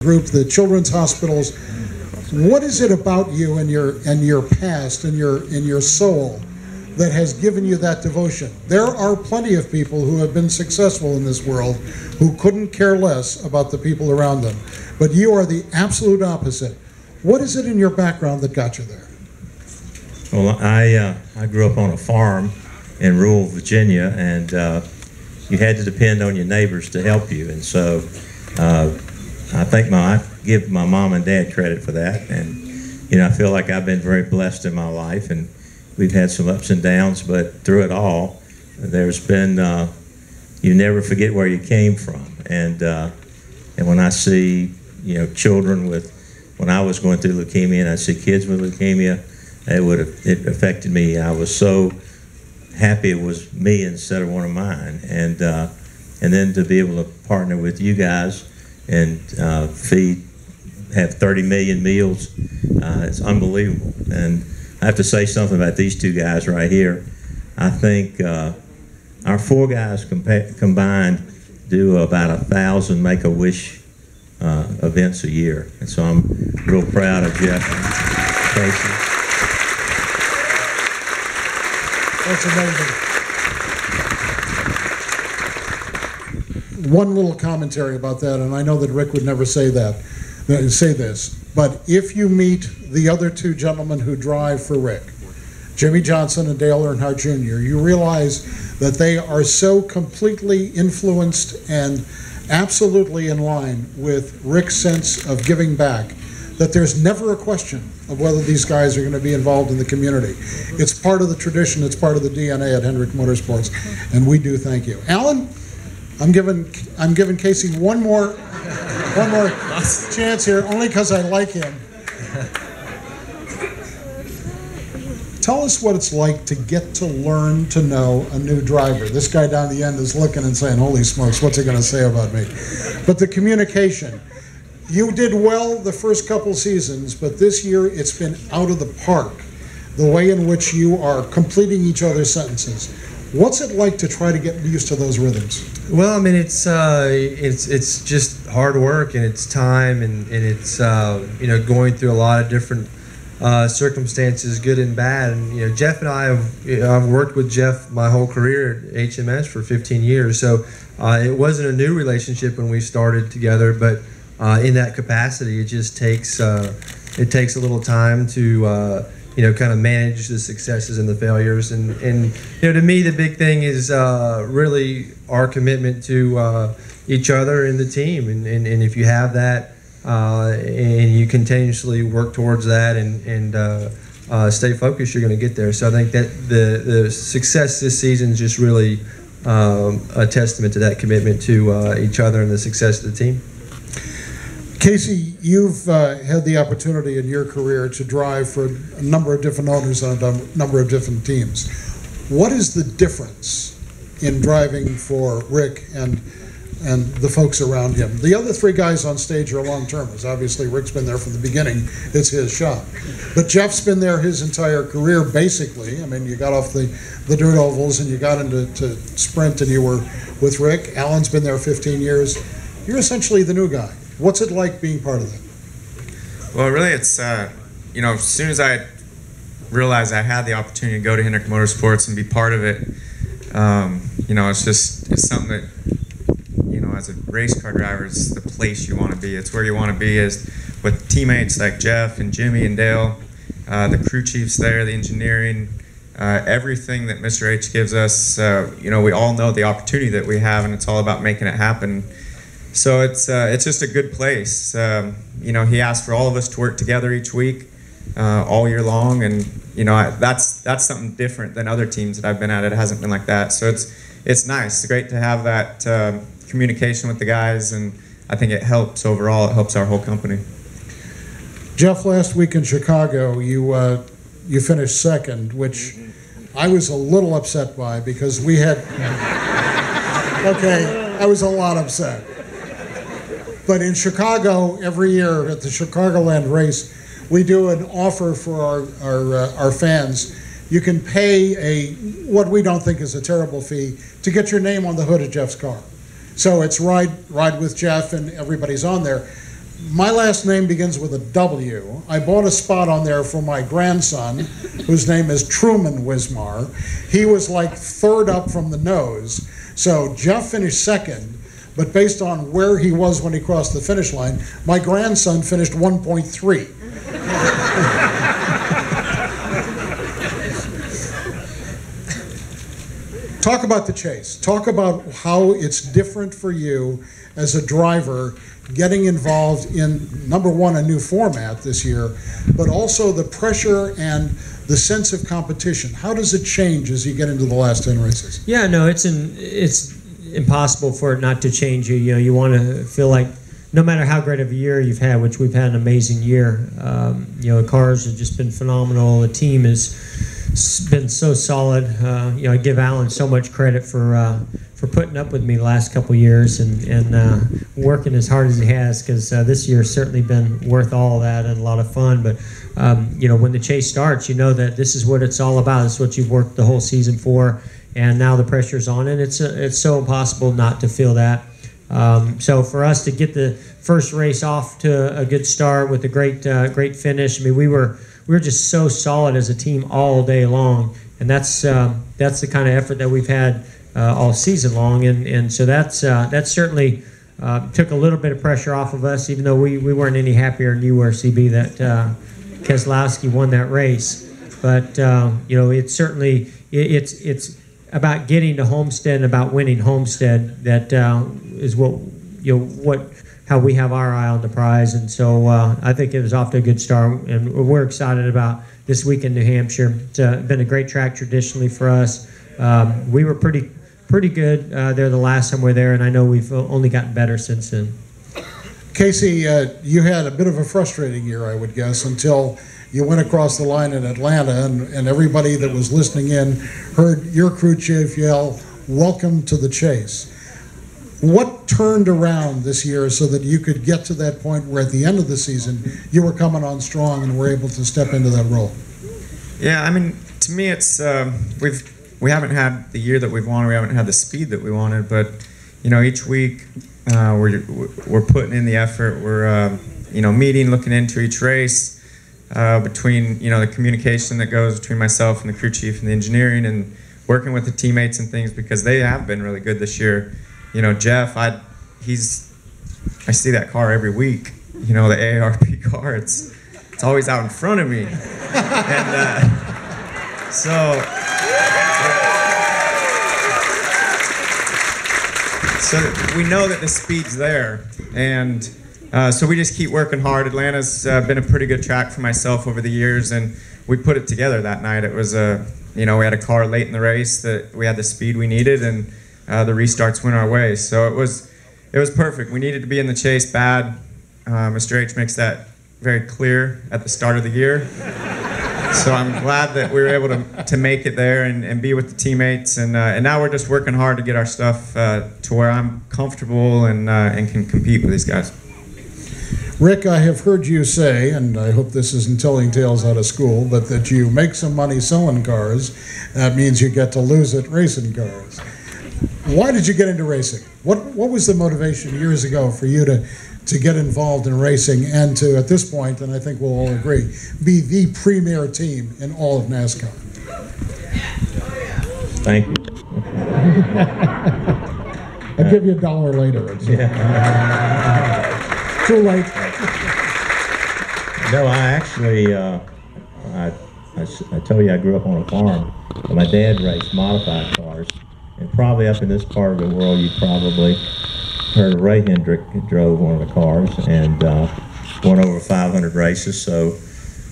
group, the children's hospitals. What is it about you and your past and your soul that has given you that devotion? There are plenty of people who have been successful in this world who couldn't care less about the people around them, but you are the absolute opposite. What is it in your background that got you there? Well, I grew up on a farm in rural Virginia, and you had to depend on your neighbors to help you, and so I think I give my mom and dad credit for that, and I feel like I've been very blessed in my life, and we've had some ups and downs, but through it all, there's been you never forget where you came from, and when I see children with, when I was going through leukemia, and I see kids with leukemia, it affected me. I was so happy it was me instead of one of mine, and then to be able to partner with you guys and have 30 million meals, it's unbelievable. And I have to say something about these two guys right here. I think our four guys combined do about 1,000 Make-A-Wish events a year, and so I'm real proud of Jeff and Casey. That's amazing. One little commentary about that, and I know that Rick would never say this, but if you meet the other two gentlemen who drive for Rick, Jimmy Johnson and Dale Earnhardt Jr., you realize that they are so completely influenced and absolutely in line with Rick's sense of giving back that there's never a question of whether these guys are going to be involved in the community. It's part of the tradition, it's part of the DNA at Hendrick Motorsports, and we do thank you. Alan, I'm giving Casey one more chance here, only because I like him. Tell us what it's like to get to learn to know a new driver. This guy down the end is looking and saying, holy smokes, what's he going to say about me? But the communication. You did well the first couple seasons, but this year it's been out of the park, the way in which you are completing each other's sentences. What's it like to try to get used to those rhythms? Well, I mean, it's just hard work, and it's time, and it's going through a lot of different circumstances, good and bad. And Jeff and I've worked with Jeff my whole career at HMS for 15 years, so it wasn't a new relationship when we started together, but in that capacity, it just takes a little time to kind of manage the successes and the failures. And to me, the big thing is really our commitment to each other and the team. And if you have that and you continuously work towards that and stay focused, you're going to get there. So I think that the success this season is just really a testament to that commitment to each other and the success of the team. Casey, you've had the opportunity in your career to drive for a number of different owners on a number of different teams. What is the difference in driving for Rick and the folks around him? The other three guys on stage are long-termers. Obviously, Rick's been there from the beginning. It's his shop. But Jeff's been there his entire career, basically. I mean, you got off the dirt ovals and you got into sprint and you were with Rick. Alan's been there 15 years. You're essentially the new guy. What's it like being part of that? Well, really, it's, as soon as I realized I had the opportunity to go to Hendrick Motorsports and be part of it, it's something that, as a race car driver, it's the place you want to be. It's where you want to be, is with teammates like Jeff and Jimmy and Dale, the crew chiefs there, the engineering, everything that Mr. H gives us. We all know the opportunity that we have, and it's all about making it happen. So it's just a good place. He asked for all of us to work together each week, all year long, and that's something different than other teams that I've been at. It hasn't been like that. So it's nice. It's great to have that communication with the guys, and I think it helps overall. It helps our whole company. Jeff, last week in Chicago, you finished second, which I was a little upset by because we had. Okay, I was a lot upset. But in Chicago, every year at the Chicagoland race, we do an offer for our fans. You can pay what we don't think is a terrible fee to get your name on the hood of Jeff's car. So it's ride with Jeff and everybody's on there. My last name begins with a W. I bought a spot on there for my grandson, whose name is Truman Wismar. He was like third up from the nose. So Jeff finished second, but based on where he was when he crossed the finish line, my grandson finished 1.3. Talk about the Chase. Talk about how it's different for you as a driver getting involved in, number one, a new format this year, but also the pressure and the sense of competition. How does it change as you get into the last 10 races? Yeah, no, it's impossible for it not to change you. You know, you want to feel like no matter how great of a year you've had, which we've had an amazing year, you know, the cars have just been phenomenal. The team has been so solid. You know, I give Alan so much credit for putting up with me the last couple years and working as hard as he has, because this year's certainly been worth all of that and a lot of fun. But you know, when the Chase starts, you know that this is what it's all about. It's what you've worked the whole season for, and now the pressure's on, and it's so impossible not to feel that. So for us to get the first race off to a good start with a great finish, I mean, we were just so solid as a team all day long, and that's the kind of effort that we've had all season long, and so that certainly took a little bit of pressure off of us, even though we weren't any happier than you were, CB, that Keselowski won that race. But you know, it's certainly it's about getting to Homestead and about winning Homestead. That is what, you know, how we have our eye on the prize. And so I think it was off to a good start, and we're excited about this week in New Hampshire. It's been a great track traditionally for us. We were pretty good there the last time we were there, and I know we've only gotten better since then. Casey, you had a bit of a frustrating year, I would guess, until you went across the line in Atlanta, and everybody that was listening in heard your crew chief yell, "Welcome to the Chase." What turned around this year so that you could get to that point where at the end of the season you were coming on strong and were able to step into that role? Yeah, I mean, to me, it's we haven't had the year that we've wanted. We haven't had the speed that we wanted, but you know, each week we're putting in the effort. We're you know, meeting, looking into each race. Between, you know, the communication that goes between myself and the crew chief and the engineering, and working with the teammates and things, because they have been really good this year. You know, Jeff, I see that car every week. You know, the AARP car. It's always out in front of me, and so we know that the speed's there, and. So we just keep working hard. Atlanta's been a pretty good track for myself over the years, and we put it together that night. It was you know, we had a car late in the race that we had the speed we needed, and the restarts went our way. So it was perfect. We needed to be in the Chase bad. Mr. H makes that very clear at the start of the year. So I'm glad that we were able to make it there and be with the teammates, and now we're just working hard to get our stuff to where I'm comfortable and can compete with these guys. Rick, I have heard you say, and I hope this isn't telling tales out of school, but that you make some money selling cars. That means you get to lose it racing cars. Why did you get into racing? What was the motivation years ago for you to get involved in racing and to, at this point, and I think we'll all agree, be the premier team in all of NASCAR? Thank you. I'll give you $1 later. Too late. No, I actually, I tell you, I grew up on a farm. My dad raced modified cars, and probably up in this part of the world, you probably heard Ray Hendrick drove one of the cars and won over 500 races. So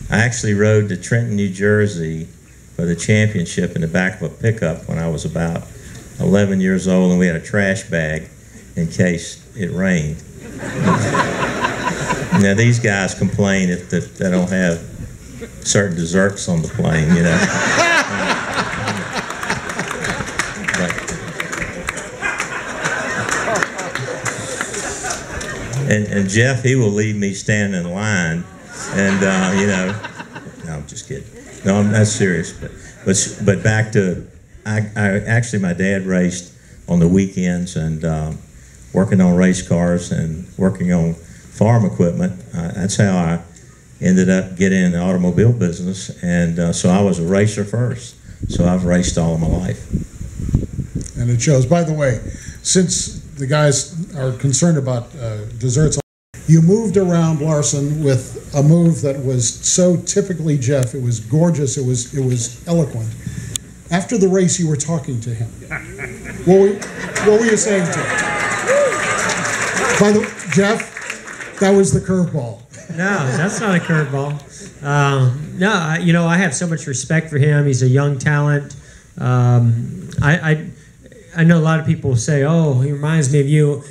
I actually rode to Trenton, New Jersey for the championship in the back of a pickup when I was about 11 years old, and we had a trash bag in case it rained. Now these guys complain if they don't have certain desserts on the plane, you know. And Jeff, he will leave me standing in line, and you know, no, I'm just kidding. No, I'm not serious. But back to, I actually, my dad raced on the weekends and working on race cars and working on farm equipment. That's how I ended up getting in the automobile business, and so I was a racer first. So I've raced all of my life. And it shows. By the way, since the guys are concerned about desserts, you moved around Larson with a move that was so typically Jeff. It was gorgeous. It was eloquent. After the race, you were talking to him. What were you saying to him? By the way, Jeff, that was the curveball. No, that's not a curveball. No, you know, I have so much respect for him. He's a young talent. I know a lot of people say, "Oh, he reminds me of you."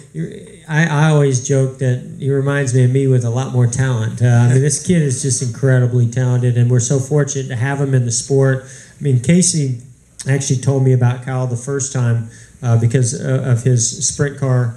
I always joke that he reminds me of me with a lot more talent. I mean, this kid is just incredibly talented, and we're so fortunate to have him in the sport. I mean, Casey actually told me about Kyle the first time because of his sprint car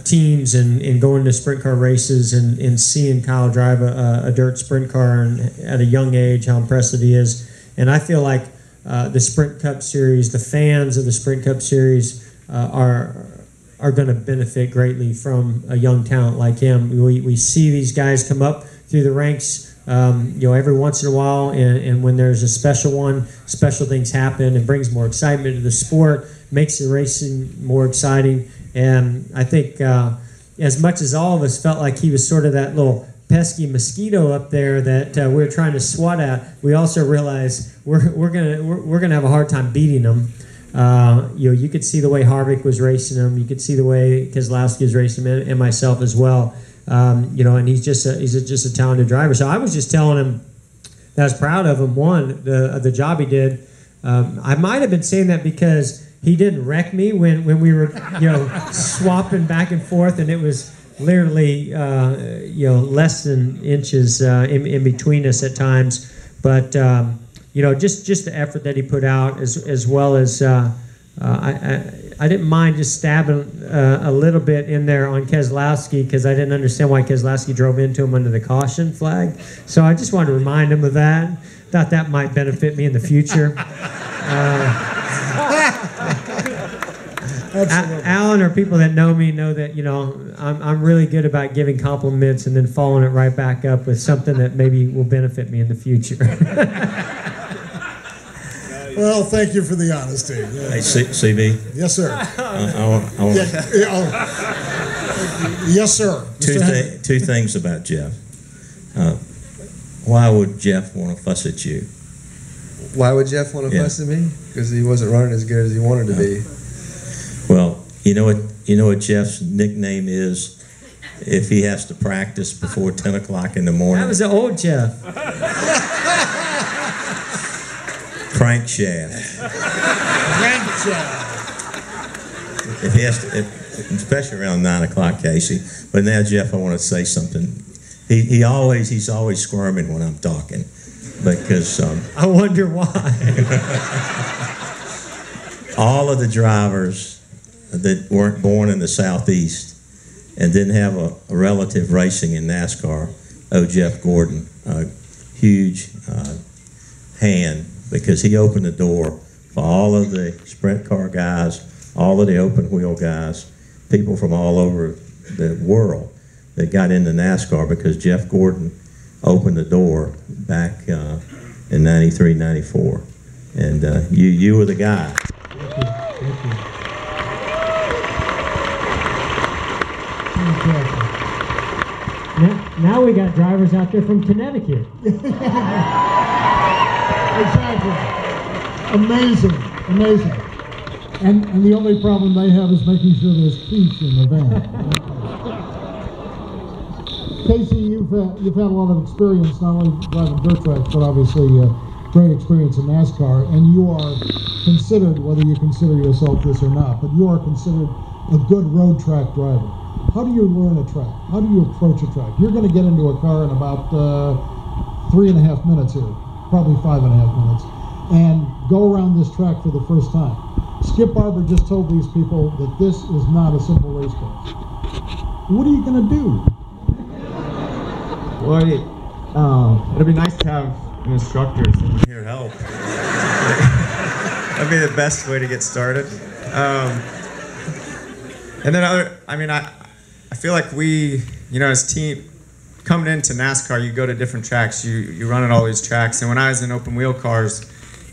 teams and going to sprint car races and seeing Kyle drive a dirt sprint car and at a young age, how impressive he is. And I feel like the Sprint Cup Series, the fans of the Sprint Cup Series are going to benefit greatly from a young talent like him. We see these guys come up through the ranks, you know, every once in a while, and when there's a special one, special things happen. It brings more excitement to the sport, makes the racing more exciting. And I think as much as all of us felt like he was sort of that little pesky mosquito up there that we were trying to swat at, we also realized we're gonna have a hard time beating him. You know, you could see the way Harvick was racing him. You could see the way Keselowski was racing him, and myself as well. You know, and he's just a talented driver. So I was just telling him that I was proud of him. One, the job he did. I might have been saying that because he didn't wreck me when we were, you know, swapping back and forth, and it was literally, you know, less than inches in between us at times. But you know, just the effort that he put out, as well as I didn't mind just stabbing a little bit in there on Keselowski because I didn't understand why Keselowski drove into him under the caution flag. So I just wanted to remind him of that. Thought that might benefit me in the future. Alan, or people that know me know that, you know, I'm really good about giving compliments and then following it right back up with something that maybe will benefit me in the future. Well, thank you for the honesty. Yeah. Hey, CB. Yes, sir. Yes, sir. Two things about Jeff. Why would Jeff want to fuss at you? Why would Jeff want to fuss at me? Because he wasn't running as good as he wanted to be. Well, you know what Jeff's nickname is if he has to practice before 10 o'clock in the morning? That was the old Jeff. Crankshaft. Crankshaft. If he has to, especially around 9 o'clock, Casey. But now, Jeff, I want to say something. He's always squirming when I'm talking, because I wonder why. all of the drivers that weren't born in the Southeast and didn't have a relative racing in NASCAR owe Jeff Gordon a huge hand, because he opened the door for all of the sprint car guys, all of the open wheel guys, people from all over the world that got into NASCAR, because Jeff Gordon opened the door back in 93, 94. And you were the guy. Thank you. Now we got drivers out there from Connecticut. Exactly. Amazing. And the only problem they have is making sure there's peace in the van. Casey, you've had a lot of experience not only driving dirt tracks, but obviously great experience in NASCAR, and you are considered, whether you consider yourself this or not, but you are considered a good road track driver. How do you learn a track? How do you approach a track? You're going to get into a car in about 3.5 minutes here, probably 5.5 minutes, and go around this track for the first time. Skip Barber just told these people that this is not a simple race course. What are you going to do? Well, it'll be nice to have an instructor here to help. That'd be the best way to get started. And then I feel like we as team coming into NASCAR, you go to different tracks. You run at all these tracks. And when I was in open wheel cars,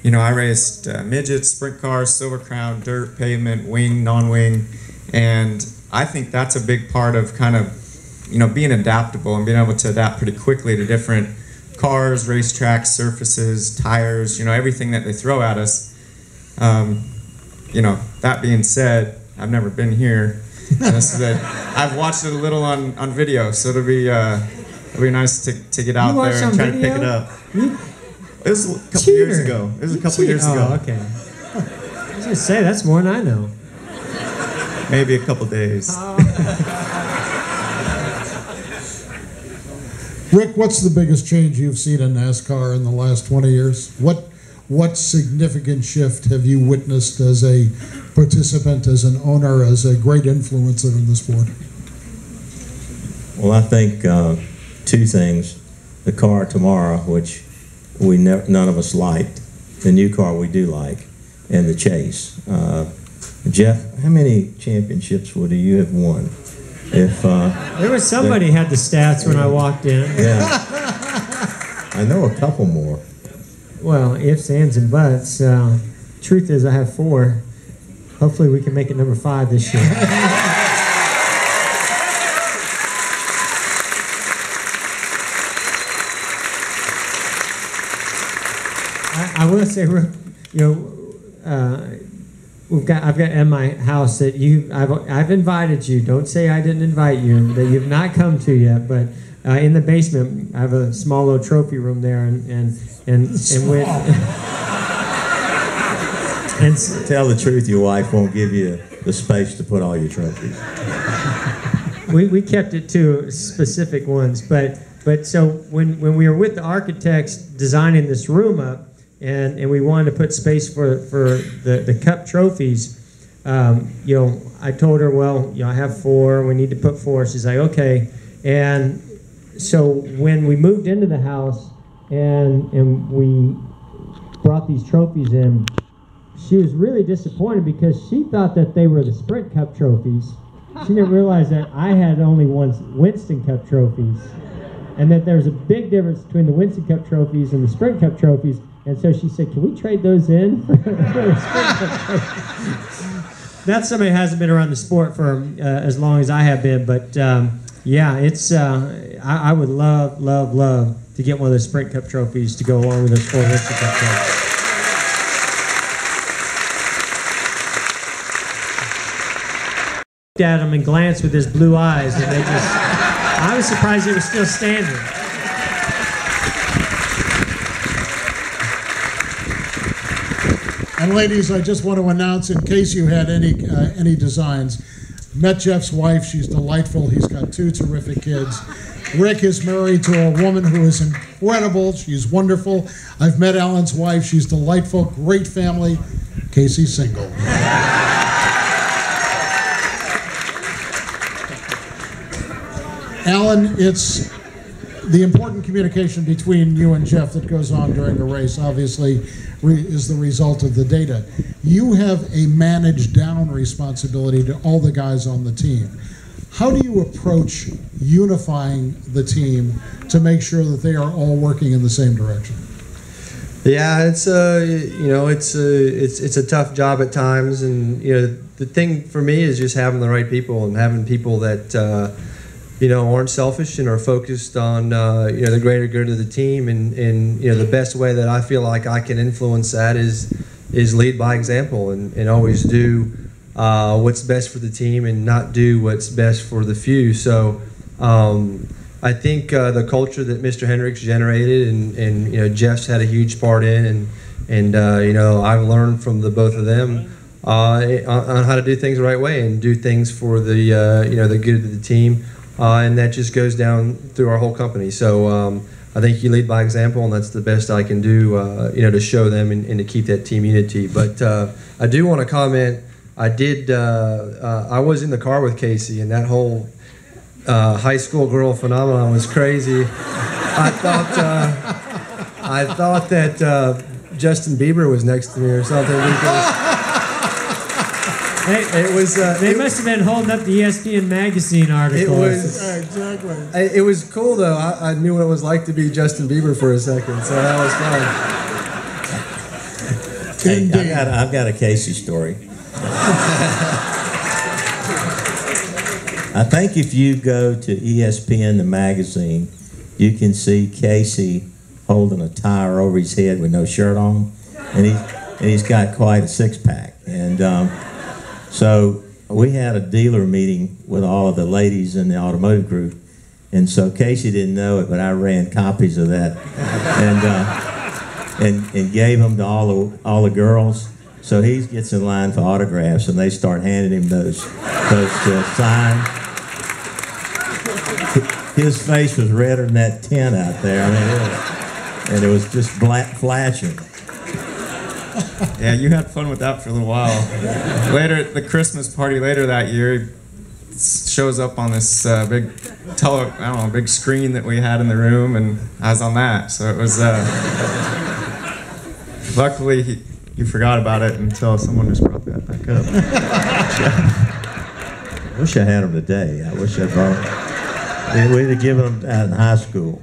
I raced midgets, sprint cars, Silver Crown, dirt, pavement, wing, non-wing, and I think that's a big part of kind of being adaptable and being able to adapt pretty quickly to different cars, racetracks, surfaces, tires, everything that they throw at us. That being said, I've never been here. I've watched it a little on video, so it'll be nice to get out there and try to pick it up. It was a couple years ago. Oh, okay. I was gonna say that's more than I know. Maybe a couple days. Rick, what's the biggest change you've seen in NASCAR in the last 20 years? What significant shift have you witnessed as a participant, as an owner, as a great influencer in the sport? Well, I think two things. The car tomorrow, which none of us liked. The new car we do like, and the Chase. Jeff, how many championships would you have won? If there was somebody had the stats when I walked in. Yeah, I know a couple more. Well, ifs, ands, and buts. Truth is, I have 4. Hopefully, we can make it number 5 this year. I will say, I've got in my house that I've invited you. Don't say I didn't invite you. That you've not come to yet, but in the basement I have a small little trophy room there, and with. And tell the truth, your wife won't give you the space to put all your trophies. We kept it to specific ones, but so when we were with the architects designing this room up, and we wanted to put space for the cup trophies, I told her, well, I have 4, we need to put 4. She's like, okay. And so when we moved into the house and we brought these trophies in, she was really disappointed because she thought that they were the Sprint Cup trophies. She didn't realize that I had only won Winston Cup trophies, and that there was a big difference between the Winston Cup trophies and the Sprint Cup trophies. And so she said, can we trade those in? That's somebody who hasn't been around the sport for as long as I have been. But yeah, it's I would love to get one of those Sprint Cup trophies to go along with those 4 Winston Cup trophies. At him and glanced with his blue eyes, and I was surprised he was still standing. And ladies, I just want to announce, in case you had any designs, met Jeff's wife. She's delightful. He's got 2 terrific kids. Rick is married to a woman who is incredible. She's wonderful. I've met Alan's wife. She's delightful. Great family. Casey's single. Alan, it's the important communication between you and Jeff that goes on during a race, obviously, is the result of the data. You have a managed down responsibility to all the guys on the team. How do you approach unifying the team to make sure that they are all working in the same direction? Yeah, it's a tough job at times, and the thing for me is just having the right people and having people that aren't selfish and are focused on the greater good of the team, and the best way that I feel like I can influence that is lead by example and always do what's best for the team and not do what's best for the few. So I think the culture that Mr. Hendricks generated and Jeff's had a huge part in, and I've learned from the both of them on how to do things the right way and do things for the the good of the team. And that just goes down through our whole company. So I think you lead by example, and that's the best I can do, to show them and to keep that team unity. But I do want to comment. I was in the car with Casey, and that whole high school girl phenomenon was crazy. I thought that Justin Bieber was next to me or something. It was. They must have been holding up the ESPN magazine article. It was Exactly. It was cool though. I knew what it was like to be Justin Bieber for a second, so that was fun. Hey, I've got a Casey story. I think if you go to ESPN, the magazine, you can see Casey holding a tire over his head with no shirt on, and he's got quite a six-pack. And so we had a dealer meeting with all of the ladies in the automotive group, and so Casey didn't know it, but I ran copies of that and gave them to all the girls. So he gets in line for autographs, and they start handing him those signs. His face was redder than that tin out there. I mean, and it was just flashing. Yeah, you had fun with that for a little while. Later, at the Christmas party later that year, he shows up on this big screen that we had in the room, and I was on that. So it was. Luckily, you forgot about it until someone just brought that back up. I wish I had them today. I wish I brought them. We'd have given them out in high school.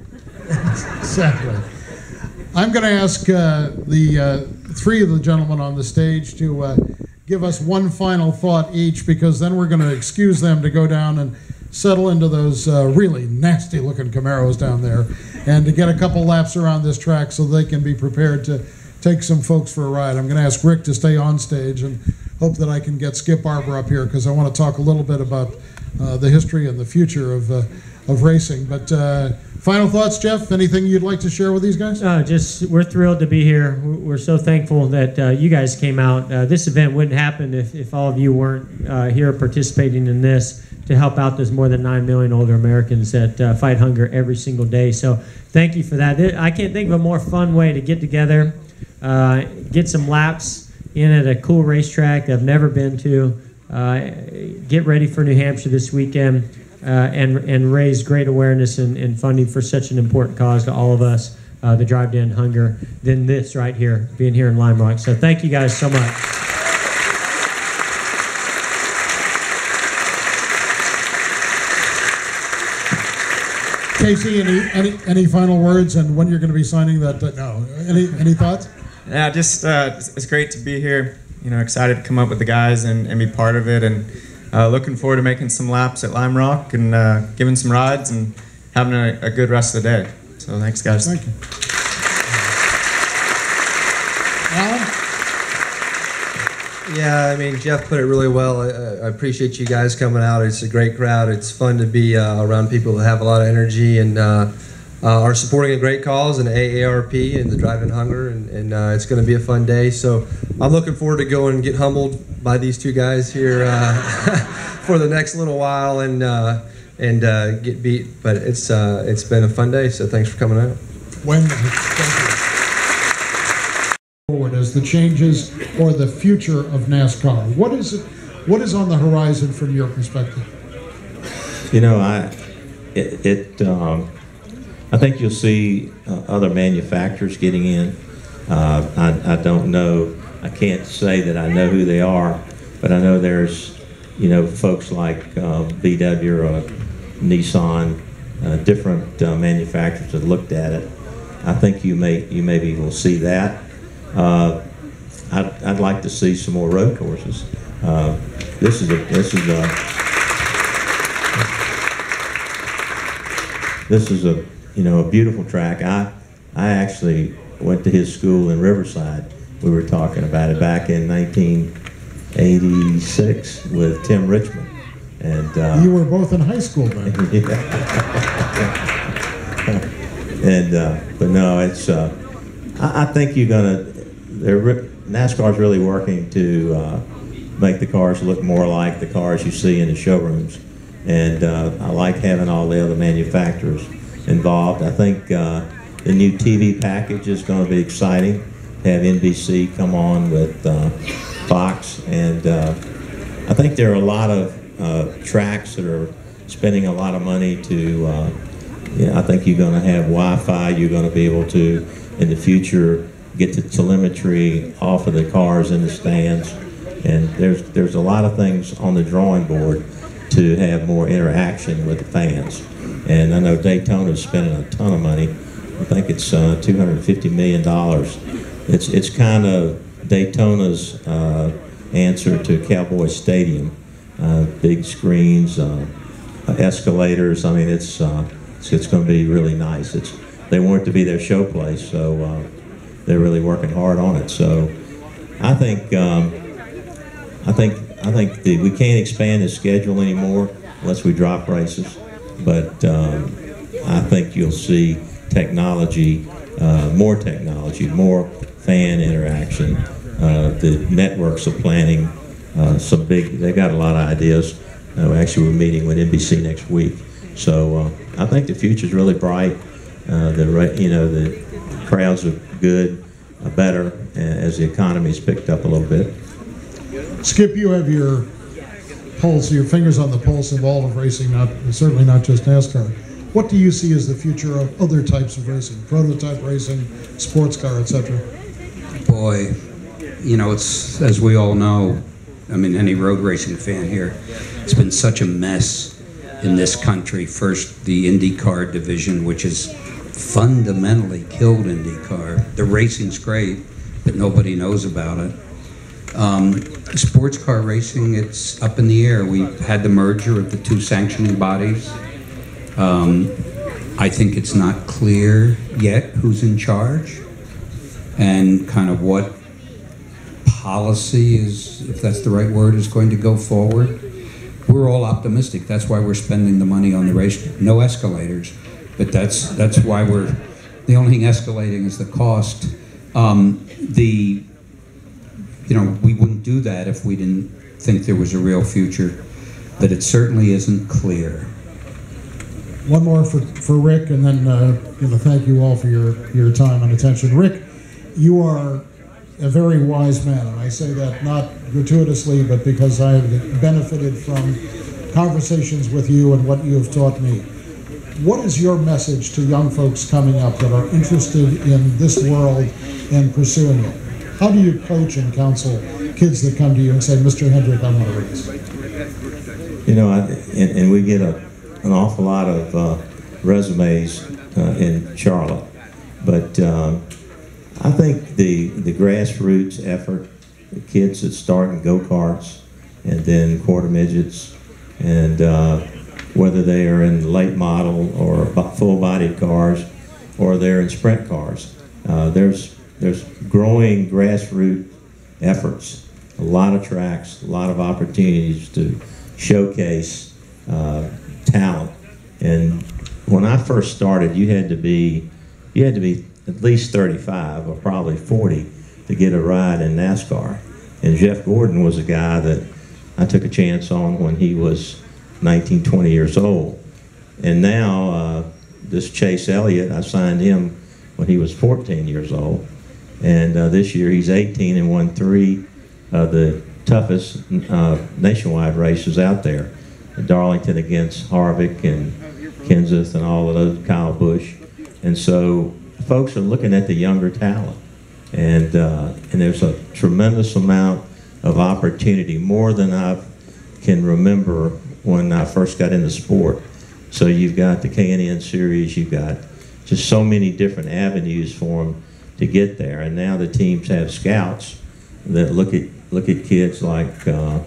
Exactly. I'm going to ask the three of the gentlemen on the stage to give us one final thought each, because then we're going to excuse them to go down and settle into those really nasty-looking Camaros down there, and to get a couple laps around this track so they can be prepared to take some folks for a ride. I'm going to ask Rick to stay on stage and hope that I can get Skip Arbor up here, because I want to talk a little bit about the history and the future of racing. But final thoughts, Jeff? Anything you'd like to share with these guys? We're thrilled to be here. We're so thankful that you guys came out. This event wouldn't happen if all of you weren't here participating in this to help out those more than 9 million older Americans that fight hunger every single day. So thank you for that. I can't think of a more fun way to get together, get some laps in at a cool racetrack that I've never been to, get ready for New Hampshire this weekend, and raise great awareness and funding for such an important cause to all of us, the Drive to End Hunger, than this right here, being here in Lime Rock. So thank you guys so much. Casey, any final words, and when you're going to be signing that? No, any thoughts? Yeah, just it's great to be here. You know, excited to come up with the guys and be part of it, and looking forward to making some laps at Lime Rock and giving some rides and having a good rest of the day. So thanks, guys. Thank you. Alan? Yeah, I mean, Jeff put it really well. I appreciate you guys coming out. It's a great crowd. It's fun to be around people that have a lot of energy and are supporting a great cause in AARP and the Drive in Hunger, and it's going to be a fun day. So I'm looking forward to going and get humbled by these two guys here for the next little while and get beat. But it's been a fun day. So thanks for coming out. Thank you. Forward as the changes or the future of NASCAR, what is on the horizon from your perspective? You know, I think you'll see other manufacturers getting in. I don't know. I can't say that I know who they are, but I know there's, folks like VW or Nissan, different manufacturers that looked at it. I think you maybe will see that. I'd like to see some more road courses. This is a beautiful track. I actually went to his school in Riverside. We were talking about it back in 1986 with Tim Richmond. And you were both in high school then. But no, it's. I think you're gonna. NASCAR's really working to make the cars look more like the cars you see in the showrooms, and I like having all the other manufacturers involved. I think the new TV package is going to be exciting. Have NBC come on with Fox, and I think there are a lot of tracks that are spending a lot of money to. I think you're going to have Wi-Fi. You're going to be able to, in the future, get the telemetry off of the cars in the stands, And there's a lot of things on the drawing board to have more interaction with the fans. And I know Daytona's spending a ton of money. I think it's $250 million. It's kind of Daytona's answer to Cowboy Stadium. Big screens, escalators. I mean, it's going to be really nice. They want it to be their show place, so they're really working hard on it. So I think we can't expand the schedule anymore unless we drop races. But I think you'll see technology, more fan interaction. The networks are planning they've got a lot of ideas. Actually, we're meeting with NBC next week. So I think the future's really bright. The crowds are good, better as the economy's picked up a little bit. Skip, you have your pulse, your fingers on the pulse of all of racing, certainly not just NASCAR. What do you see as the future of other types of racing, prototype racing, sports car, etc.? Boy, it's, as we all know, I mean, any road racing fan here, it's been such a mess in this country. First, the IndyCar division, which has fundamentally killed IndyCar. The racing's great, but nobody knows about it. Sports car racing, it's up in the air. We've had the merger of the two sanctioning bodies. I think it's not clear yet who's in charge and kind of what policy is, if that's the right word, is going to go forward. We're all optimistic. That's why we're spending the money on the race. No escalators, but that's why the only thing escalating is the cost. We wouldn't do that if we didn't think there was a real future, but it certainly isn't clear. One more for Rick, and then thank you all for your time and attention. Rick, you are a very wise man, and I say that not gratuitously, but because I have benefited from conversations with you and what you have taught me. What is your message to young folks coming up that are interested in this world and pursuing it? How do you coach and counsel kids that come to you and say, Mr. Hendrick, I want to race? And we get an awful lot of resumes in Charlotte, but I think the grassroots effort, the kids that start in go-karts and then quarter midgets, and whether they are in late model or full-bodied cars or they're in sprint cars, there's growing grassroots efforts, a lot of tracks, a lot of opportunities to showcase talent. And when I first started, you had to be at least 35 or probably 40 to get a ride in NASCAR. And Jeff Gordon was a guy that I took a chance on when he was 19, 20 years old. And now this Chase Elliott, I signed him when he was 14 years old. And this year he's 18 and won 3 of the toughest nationwide races out there. Darlington against Harvick and Kenseth and all of those, Kyle Busch. And so folks are looking at the younger talent. And there's a tremendous amount of opportunity, more than I can remember when I first got into sport. So you've got the K&N series, you've got just so many different avenues for them to get there. And now the teams have scouts that look at kids like Kyle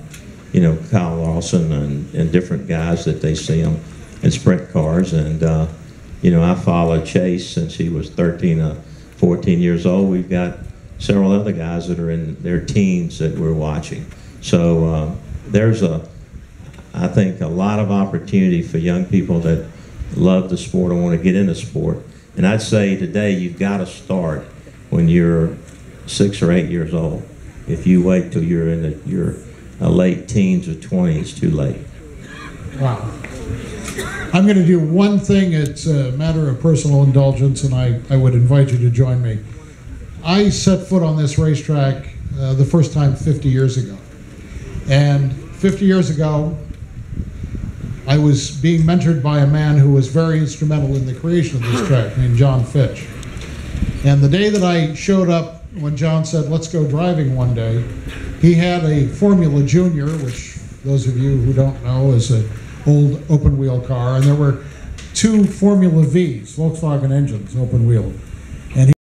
Lawson and different guys that they see them in sprint cars. And I followed Chase since he was 13 or 14 years old. We've got several other guys that are in their teens that we're watching. So there's I think a lot of opportunity for young people that love the sport and want to get into sport. And I'd say today you've got to start when you're 6 or 8 years old. If you wait till you're in your late teens or 20s, it's too late. Wow. I'm going to do one thing. It's a matter of personal indulgence, and I would invite you to join me. I set foot on this racetrack the first time 50 years ago. And 50 years ago, I was being mentored by a man who was very instrumental in the creation of this track, named John Fitch. And the day that I showed up, when John said, let's go driving one day, He had a Formula Junior, which those of you who don't know is an old open wheel car, and there were 2 Formula Vs, Volkswagen engines, open wheel.